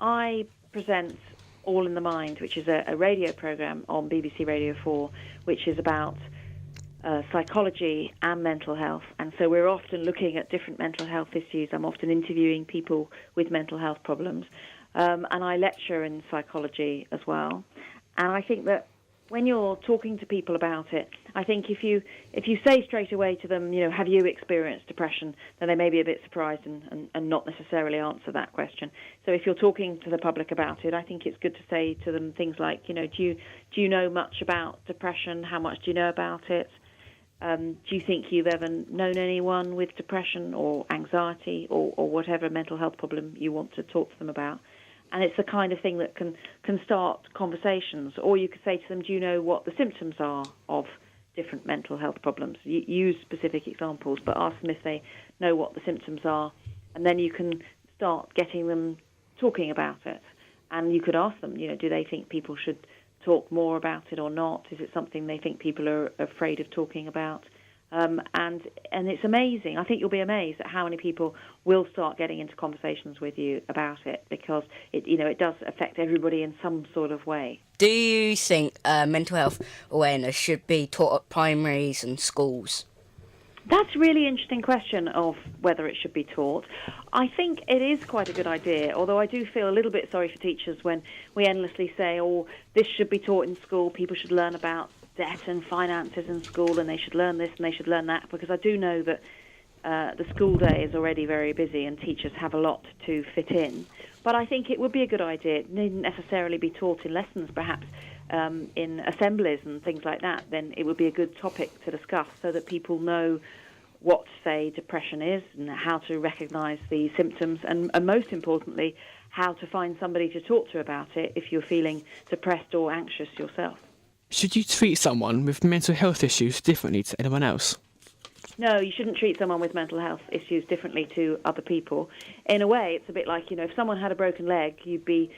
I present All in the Mind, which is a radio programme on BBC Radio 4, which is about psychology and mental health. And so we're often looking at different mental health issues. I'm often interviewing people with mental health problems. And I lecture in psychology as well. And I think that when you're talking to people about it, I think if you say straight away to them, have you experienced depression, then they may be a bit surprised and not necessarily answer that question. So if you're talking to the public about it, I think it's good to say to them things like, do you know much about depression? How much do you know about it? Do you think you've ever known anyone with depression or anxiety or whatever mental health problem you want to talk to them about? And it's the kind of thing that can start conversations. Or you could say to them, do you know what the symptoms are of different mental health problems? Use specific examples, but ask them if they know what the symptoms are. And then you can start getting them talking about it. And you could ask them, do they think people should talk more about it or not? Is it something they think people are afraid of talking about? And it's amazing. I think you'll be amazed at how many people will start getting into conversations with you about it, because it does affect everybody in some sort of way. Do you think mental health awareness should be taught at primaries and schools? That's a really interesting question of whether it should be taught. I think it is quite a good idea, although I do feel a little bit sorry for teachers when we endlessly say, this should be taught in school, people should learn about debt and finances in school, and they should learn this and they should learn that, because I do know that the school day is already very busy and teachers have a lot to fit in. But I think it would be a good idea. It needn't necessarily be taught in lessons, perhaps in assemblies and things like that. Then it would be a good topic to discuss so that people know what, say, depression is and how to recognise the symptoms, and most importantly, how to find somebody to talk to about it if you're feeling depressed or anxious yourself. Should you treat someone with mental health issues differently to anyone else? No, you shouldn't treat someone with mental health issues differently to other people. In a way, it's a bit like, if someone had a broken leg, you'd be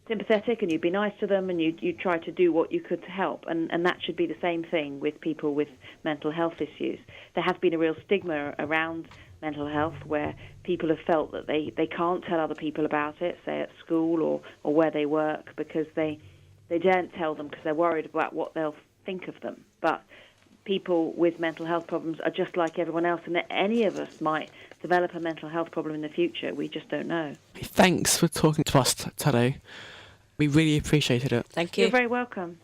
sympathetic and you'd be nice to them and you'd try to do what you could to help. And that should be the same thing with people with mental health issues. There has been a real stigma around mental health where people have felt that they can't tell other people about it, say at school or where they work, because they daren't tell them because they're worried about what they'll think of them. But people with mental health problems are just like everyone else, and that any of us might develop a mental health problem in the future. We just don't know. Thanks for talking to us today. We really appreciated it. Thank you. You're very welcome.